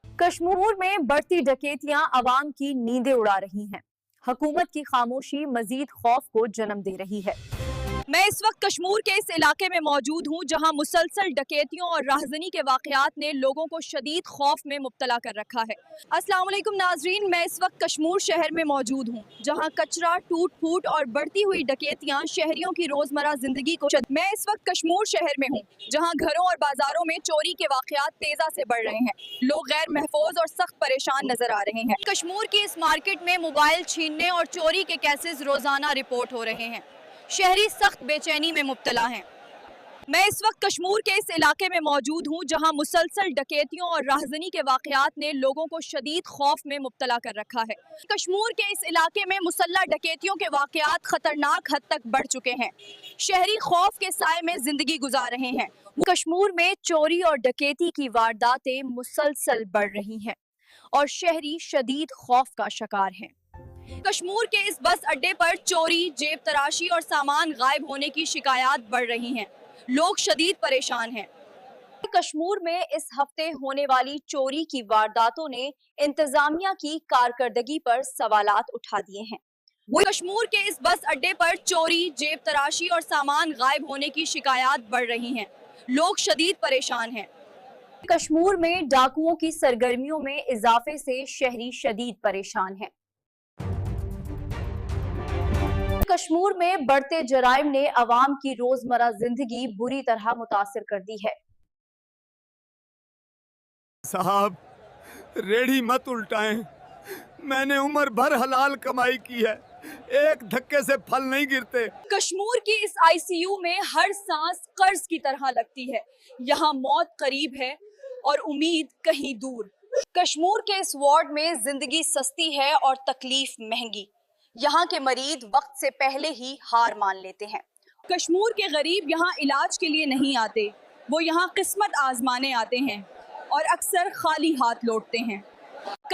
S1: कश्मीर में बढ़ती डकैतियां अवाम की नींदें उड़ा रही हैं। हुकूमत की खामोशी मजीद खौफ को जन्म दे रही है। मैं इस वक्त कश्मीर के इस इलाके में मौजूद हूँ जहाँ मुसलसल डकैतियों और राहजनी के वाक़यात ने लोगों को शदीद खौफ में मुब्तला कर रखा है। अस्सलाम वालेकुम नाजरीन, मैं इस वक्त कश्मीर शहर में मौजूद हूँ जहाँ कचरा, टूट फूट और बढ़ती हुई डकैतियाँ शहरियों की रोजमर्रा जिंदगी को मैं इस वक्त कश्मीर शहर में हूँ जहाँ घरों और बाजारों में चोरी के वाक़यात तेजा से बढ़ रहे हैं। लोग गैर महफूज और सख्त परेशान नजर आ रहे हैं। कश्मीर की इस मार्केट में मोबाइल छीनने और चोरी के केसेस रोजाना रिपोर्ट हो रहे हैं। शहरी सख्त बेचैनी में मुब्तला हैं। मैं इस वक्त कश्मीर के इस इलाके में मौजूद हूँ जहाँ मुसलसल डकैतियों और राहज़नी के वाक़यात ने लोगों को शदीद खौफ में मुब्तला कर रखा है। कश्मीर के इस इलाके में मुसल्लह डकैतियों के वाक़यात ख़तरनाक हद तक बढ़ चुके हैं। शहरी खौफ के साए में ज़िंदगी गुजार रहे हैं। कश्मीर में चोरी और डकैती की वारदातें मुसलसल बढ़ रही हैं और शहरी शदीद खौफ का शिकार हैं। कश्मीर के इस बस अड्डे पर चोरी, जेब तराशी और सामान गायब होने की शिकायत बढ़ रही हैं। लोग शदीद परेशान हैं। कश्मीर में इस हफ्ते होने वाली चोरी की वारदातों ने इंतजामिया की कारकर्दगी पर सवालात उठा दिए हैं। कश्मीर के इस बस अड्डे पर चोरी, जेब तराशी और सामान गायब होने की शिकायत बढ़ रही हैं। लोग शदीद परेशान हैं। कश्मीर में डाकुओं की सरगर्मियों में इजाफे से शहरी शदीद परेशान हैं। कश्मीर में बढ़ते जराइम ने अवाम की रोजमर्रा जिंदगी बुरी तरह मुतासिर कर दी है।
S7: साहब, रेड़ी मत उल्टाएं। मैंने उम्र भर हलाल कमाई की है, एक धक्के से फल नहीं गिरते।
S1: कश्मीर की इस आईसीयू में हर सांस कर्ज की तरह लगती है। यहाँ मौत करीब है और उम्मीद कहीं दूर। कश्मीर के इस वार्ड में जिंदगी सस्ती है और तकलीफ महंगी। यहाँ के मरीज वक्त से पहले ही हार मान लेते हैं। कश्मीर के गरीब यहाँ इलाज के लिए नहीं आते, वो यहाँ किस्मत आजमाने आते हैं और अक्सर खाली हाथ लौटते हैं।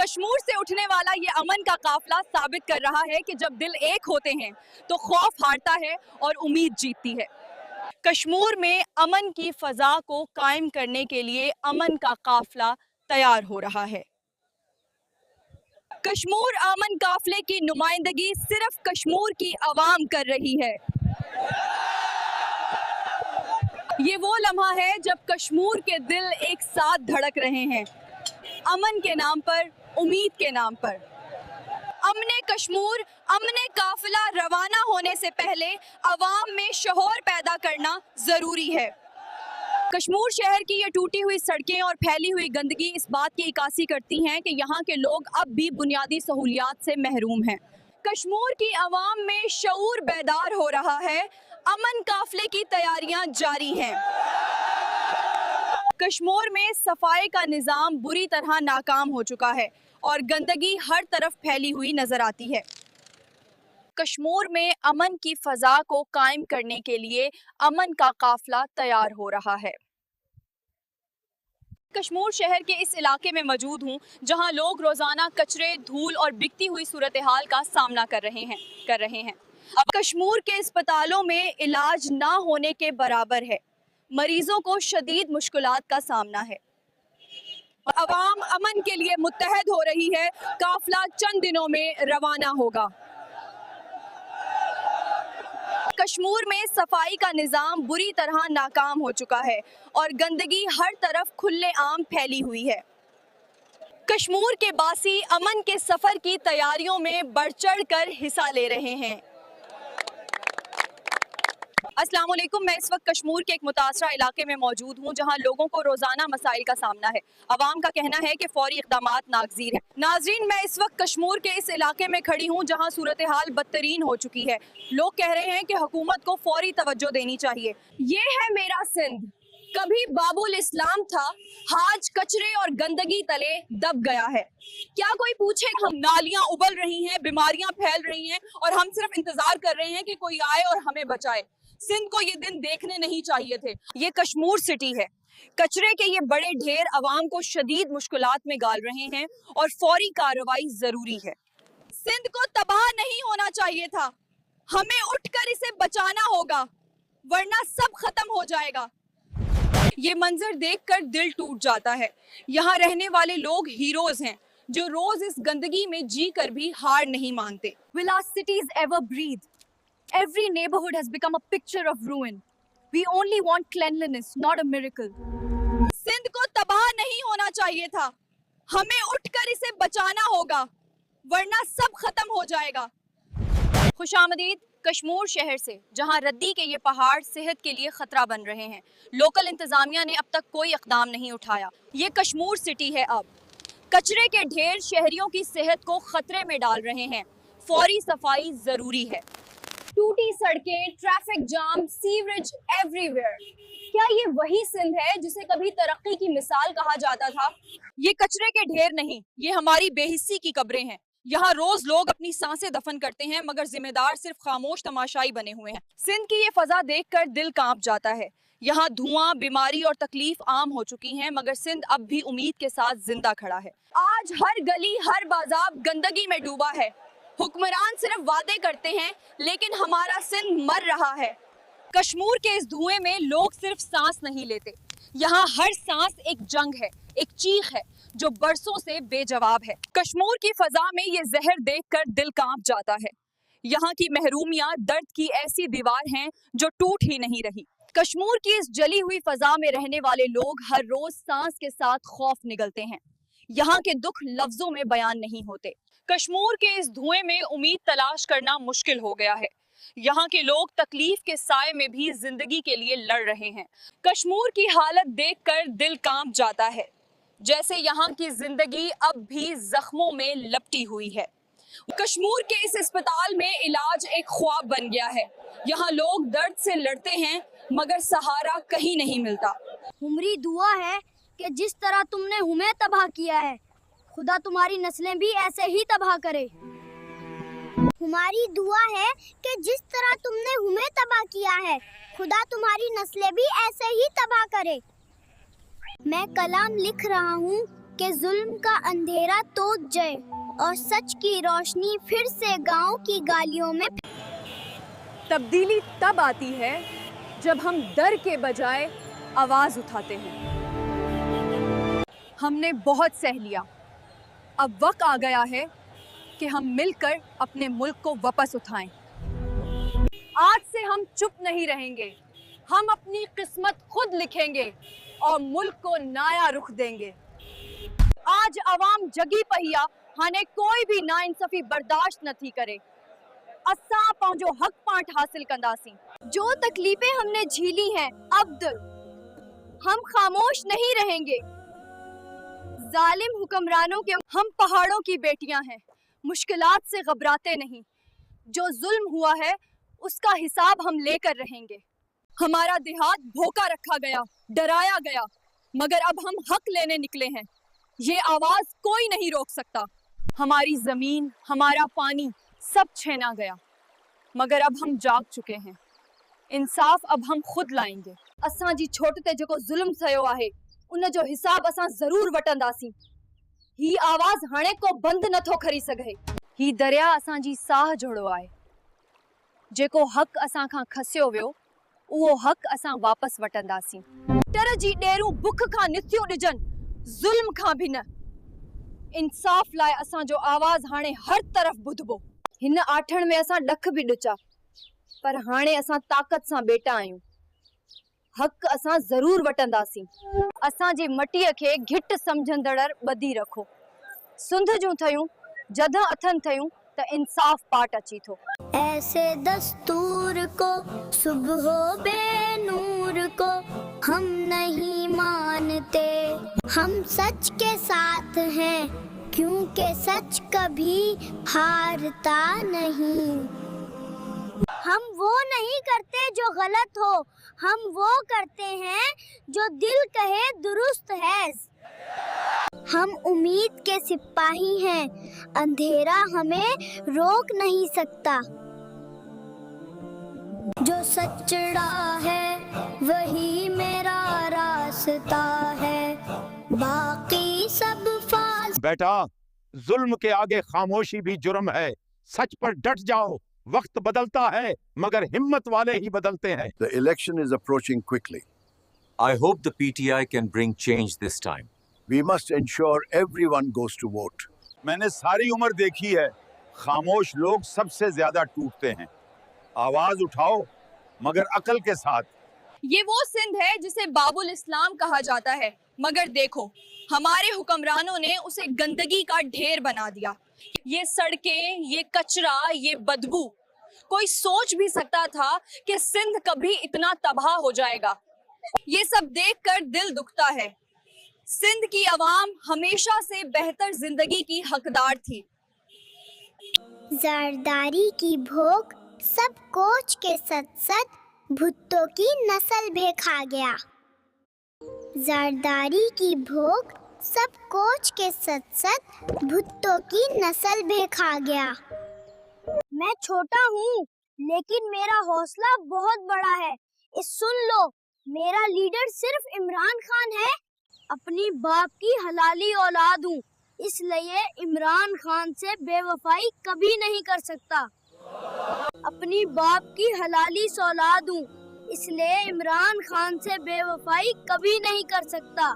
S1: कश्मीर से उठने वाला ये अमन का काफिला साबित कर रहा है कि जब दिल एक होते हैं तो खौफ हारता है और उम्मीद जीतती है। कश्मीर में अमन की फजा को कायम करने के लिए अमन का काफिला तैयार हो रहा है। कश्मीर अमन काफिले की नुमाइंदगी सिर्फ कश्मीर की आवाम कर रही है। ये वो लम्हा है जब कश्मीर के दिल एक साथ धड़क रहे हैं, अमन के नाम पर, उम्मीद के नाम पर। अमने कश्मीर, अमने काफिला रवाना होने से पहले अवाम में शोर पैदा करना जरूरी है। कश्मीर शहर की ये टूटी हुई सड़कें और फैली हुई गंदगी इस बात की इक्कासी करती हैं कि यहाँ के लोग अब भी बुनियादी सहूलियात से महरूम हैं। कश्मीर की आवाम में शऊर बेदार हो रहा है। अमन काफिले की तैयारियां जारी हैं। कश्मीर में सफाई का निज़ाम बुरी तरह नाकाम हो चुका है और गंदगी हर तरफ फैली हुई नजर आती है। कश्मीर में अमन की फजा को कायम करने के लिए अमन का काफिला तैयार हो रहा है। कश्मीर शहर के इस इलाके में मौजूद हूँ जहाँ लोग रोजाना कचरे, धूल और बिकती हुई सूरत हाल का सामना कर रहे हैं। अब कश्मीर के अस्पतालों में इलाज ना होने के बराबर है। मरीजों को शदीद मुश्किलात का सामना है। अवाम अमन के लिए मुत्तहद हो रही है। काफिला चंद दिनों में रवाना होगा। कश्मीर में सफाई का निज़ाम बुरी तरह नाकाम हो चुका है और गंदगी हर तरफ खुलेआम फैली हुई है। कश्मीर के बासी अमन के सफर की तैयारियों में बढ़ चढ़ कर हिस्सा ले रहे हैं। अस्सलाम वालेकुम, मैं इस वक्त कश्मीर के एक मुतासरा इलाके में मौजूद हूँ जहाँ लोगों को रोजाना मसाइल का सामना है। अवाम का कहना है कि फौरी इक़दामात नागज़ीर है। नाज़रीन, मैं इस वक्त कश्मीर के इस इलाके में खड़ी हूँ जहाँ सूरत हाल बदतरीन हो चुकी है। लोग कह रहे हैं कि हुकूमत को फौरी तवज्जो देनी चाहिए। ये है मेरा सिंध, कभी बाबुल इस्लाम था, आज कचरे और गंदगी तले दब गया है। क्या कोई पूछे? हम नालियां उबल रही हैं, बीमारियां फैल रही हैं और हम सिर्फ इंतजार कर रहे हैं कि कोई आए और हमें बचाए। सिंध को ये दिन देखने नहीं चाहिए थे। ये कश्मीर सिटी है। कचरे के ये बड़े ढेर अवाम को शदीद मुश्किलात में डाल रहे हैं और फौरी कार्रवाई जरूरी है। सिंध को तबाह नहीं होना चाहिए था, हमें उठकर इसे बचाना होगा वरना सब खत्म हो जाएगा। ये मंजर देखकर दिल टूट जाता है। यहाँ रहने वाले लोग हीरोज हैं जो रोज इस गंदगी में जी कर भी हार नहीं मानते। Will our cities ever breathe? Every neighborhood has become a picture of ruin. We only want cleanliness, not a miracle. Sindh को तबाह नहीं होना चाहिए था, हमें उठकर इसे बचाना होगा वरना सब खत्म हो जाएगा। खुशामदीद कश्मीर शहर से, जहां रद्दी के ये पहाड़ सेहत के लिए खतरा बन रहे हैं। लोकल इंतजामिया ने अब तक कोई इकदाम नहीं उठाया। ये कश्मीर सिटी है। अब कचरे के ढेर शहरियों की सेहत को खतरे में डाल रहे हैं। फौरी सफाई जरूरी है। टूटी सड़कें, ट्रैफिक जाम, सीवरेज एवरीवेयर। क्या ये वही सिंध है जिसे कभी तरक्की की मिसाल कहा जाता था? ये कचरे के ढेर नहीं, ये हमारी बेहिस्सी की कब्रें हैं। यहाँ रोज लोग अपनी सांसें दफन करते हैं, मगर जिम्मेदार सिर्फ खामोश तमाशाई बने हुए हैं। सिंध की ये फजा देखकर दिल कांप जाता है। यहाँ धुआं, बीमारी और तकलीफ आम हो चुकी हैं, मगर सिंध अब भी उम्मीद के साथ जिंदा खड़ा है। आज हर गली, हर बाजार गंदगी में डूबा है। हुक्मरान सिर्फ वादे करते हैं, लेकिन हमारा सिंध मर रहा है। कश्मीर के इस धुएं में लोग सिर्फ सांस नहीं लेते, यहाँ हर सांस एक जंग है, एक चीख है जो बरसों से बेजवाब है। कश्मीर की फजा में ये जहर देखकर दिल कांप जाता है। यहाँ की महरूमियां दर्द की ऐसी दीवार हैं जो टूट ही नहीं रही। कश्मीर की इस जली हुई फजा में रहने वाले लोग हर रोज सांस के साथ खौफ निगलते हैं। यहाँ के दुख लफ्जों में बयान नहीं होते। कश्मीर के इस धुएं में उम्मीद तलाश करना मुश्किल हो गया है। यहाँ के लोग तकलीफ के साए में भी जिंदगी के लिए लड़ रहे हैं। कश्मीर की हालत देखकर दिल कांप जाता है, जैसे यहाँ की जिंदगी अब भी जख्मों में लपटी हुई है। कश्मीर के इस अस्पताल में इलाज एक ख्वाब बन गया है। यहाँ लोग दर्द से लड़ते हैं, मगर सहारा कहीं नहीं मिलता।
S2: हमारी दुआ है कि जिस तरह तुमने हमें तबाह किया है, खुदा तुम्हारी नस्लें भी ऐसे ही तबाह करे। हमारी दुआ है कि जिस तरह तुमने हमें तबाह किया है, खुदा तुम्हारी नस्लें भी ऐसे ही तबाह करे। मैं कलाम लिख रहा हूँ कि जुल्म का अंधेरा तोड़ जाए और सच की रोशनी फिर से गांव की गालियों में।
S1: तब्दीली तब आती है जब हम डर के बजाय आवाज उठाते हैं। हमने बहुत सह लिया, अब वक्त आ गया है कि हम मिलकर अपने मुल्क को वापस उठाएं। आज से हम चुप नहीं रहेंगे, हम अपनी किस्मत खुद लिखेंगे और मुल्क को नया रुख देंगे। आज अवाम जगी पहिया हाने कोई भी नाइंसाफी बर्दाश्त न थी करे। असां पंहिंजो हक पाठ हासिल कंदासीं।
S2: जो तकलीफें हमने झीली हैं, अब्दुल, हम खामोश नहीं रहेंगे। जालिम हुक्मरानों के
S1: हम पहाड़ों की बेटियां हैं, मुश्किलात से घबराते नहीं। जो जुल्म हुआ है उसका हिसाब हम लेकर रहेंगे। हमारा देहात भूखा रखा गया, डराया गया, मगर अब हम हक लेने निकले हैं। ये आवाज कोई नहीं रोक सकता। हमारी जमीन, हमारा पानी सब छीना गया, मगर अब हम जाग चुके हैं। इंसाफ अब हम खुद लाएंगे। असां जी छोट ते जेको जुल्म सयो आहे, उन जो हिसाब असां जरूर वटंदासीं। ही आवाज हाणे को बंद नथो करी सघे। ही दरिया असां जी साह जोड़ो आहे। जेको हक असां खां खसियो वियो, उहो हक असां वापस वटंदासीं। टर जी डेरूं बुख खां निथियूं ॾिजनि, ज़ुल्म खां भी न। इंसाफ लाइ असां जो आवाज हाणे हर तरफ ॿुधबो। हिन आठण में असां ॾख भी ॾुचा, पर हाणे असां ताक़त सां बेटा आहियूं। हक असां जरूर वटंदासीं। असां जे मटीअ खे घिट समझंदड़ ॿधी रखो। सुंध जूं थयूं, जद अथन थयूं त इंसाफ पाट अची थो।
S2: ऐसे दस्तूर को, सुबह बेनूर को हम नहीं मानते। हम सच के साथ हैं, क्योंकि सच कभी हारता नहीं। हम वो नहीं करते जो गलत हो, हम वो करते हैं जो दिल कहे दुरुस्त है। हम उम्मीद के सिपाही हैं, अंधेरा हमें रोक नहीं सकता। जो सच्चड़ा है वही मेरा रास्ता है, बाकी सब फास।
S8: बेटा, जुल्म के आगे खामोशी भी जुर्म है। सच पर डट जाओ। वक्त बदलता है, मगर हिम्मत वाले ही बदलते हैं।
S9: The election is approaching quickly.
S10: I hope the PTI can bring change this time.
S9: We must ensure everyone goes to vote.
S8: मैंने सारी उम्र देखी है, खामोश लोग सबसे ज्यादा टूटते हैं। आवाज उठाओ, मगर अकल के साथ।
S1: ये वो सिंध है जिसे बाबुल इस्लाम कहा जाता है, मगर देखो हमारे हुक्मरानों ने उसे गंदगी का ढेर बना दिया। ये सड़कें, ये कचरा, ये बदबू। कोई सोच भी सकता था कि सिंध कभी इतना तबाह हो जाएगा। ये सब देखकर दिल दुखता है। सिंध की आवाम हमेशा से बेहतर जिंदगी की हकदार थी।
S2: जरदारी की भूख सब कोच के सत भुट्टो की नस्ल भी खा गया। जरदारी की भोग सब कोच के सत भुट्टो की नस्ल भी खा गया। मैं छोटा हूँ लेकिन मेरा हौसला बहुत बड़ा है। इस सुन लो, मेरा लीडर सिर्फ इमरान खान है। अपनी बाप की हलाली औलाद हूँ, इसलिए इमरान खान से बेवफाई कभी नहीं कर सकता। अपनी बाप की हलाली औलाद हूँ, इसलिए इमरान खान से बेवफाई कभी नहीं कर सकता।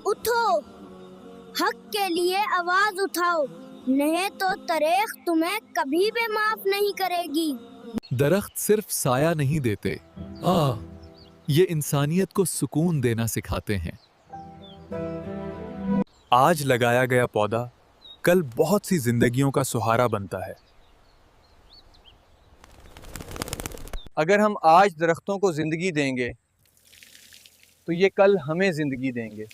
S2: उठो, हक के लिए आवाज उठाओ, नहीं तो तारीख तुम्हें कभी भी माफ नहीं करेगी।
S11: दरख्त सिर्फ साया नहीं देते, ये इंसानियत को सुकून देना सिखाते हैं। आज लगाया गया पौधा कल बहुत सी जिंदगियों का सहारा बनता है।
S5: अगर हम आज दरख्तों को जिंदगी देंगे तो ये कल हमें जिंदगी देंगे।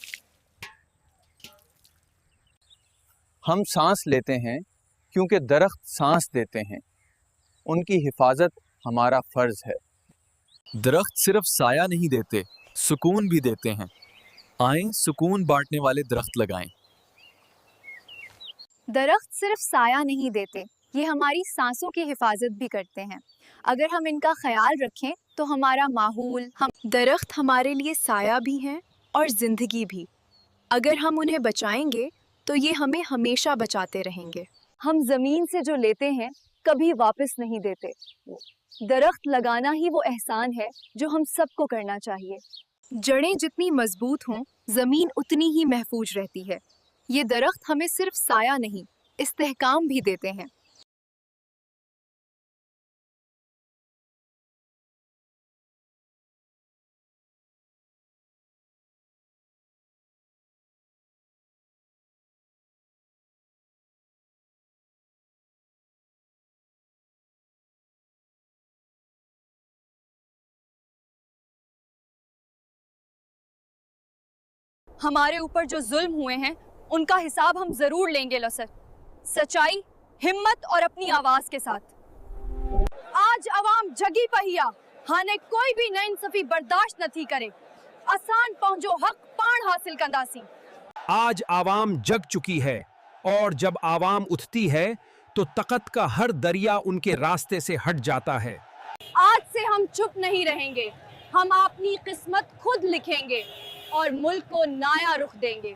S5: हम सांस लेते हैं क्योंकि दरख्त सांस देते हैं। उनकी हिफाजत हमारा फर्ज है।
S11: दरख्त सिर्फ साया नहीं देते, सुकून भी देते हैं। आएं सुकून बांटने वाले दरख्त लगाएं।
S1: दरख्त सिर्फ साया नहीं देते, ये हमारी सांसों की हिफाजत भी करते हैं। अगर हम इनका ख्याल रखें तो हमारा माहौल, हम
S3: दरख्त हमारे लिए साया भी हैं और जिंदगी भी। अगर हम उन्हें बचाएंगे तो ये हमें हमेशा बचाते रहेंगे।
S1: हम जमीन से जो लेते हैं कभी वापस नहीं देते। दरख्त लगाना ही वो एहसान है जो हम सबको करना चाहिए।
S3: जड़ें जितनी मजबूत हों, जमीन उतनी ही महफूज रहती है। ये दरख्त हमें सिर्फ साया नहीं, इस्तेहकाम भी देते हैं।
S1: हमारे ऊपर जो जुल्म हुए हैं उनका हिसाब हम जरूर लेंगे लसर, सच्चाई, हिम्मत और अपनी आवाज के साथ। आज अवाम जगी पहिया, हाने कोई भी नाइंसाफी बर्दाश्त न थी करे। आसान पहुंचो हक पाण हासिल कंदासी।
S7: आज आवाम जग चुकी है और जब आवाम उठती है तो तकत का हर दरिया उनके रास्ते से हट जाता है।
S1: आज से हम चुप नहीं रहेंगे, हम अपनी किस्मत खुद लिखेंगे और मुल्क को नया रुख देंगे।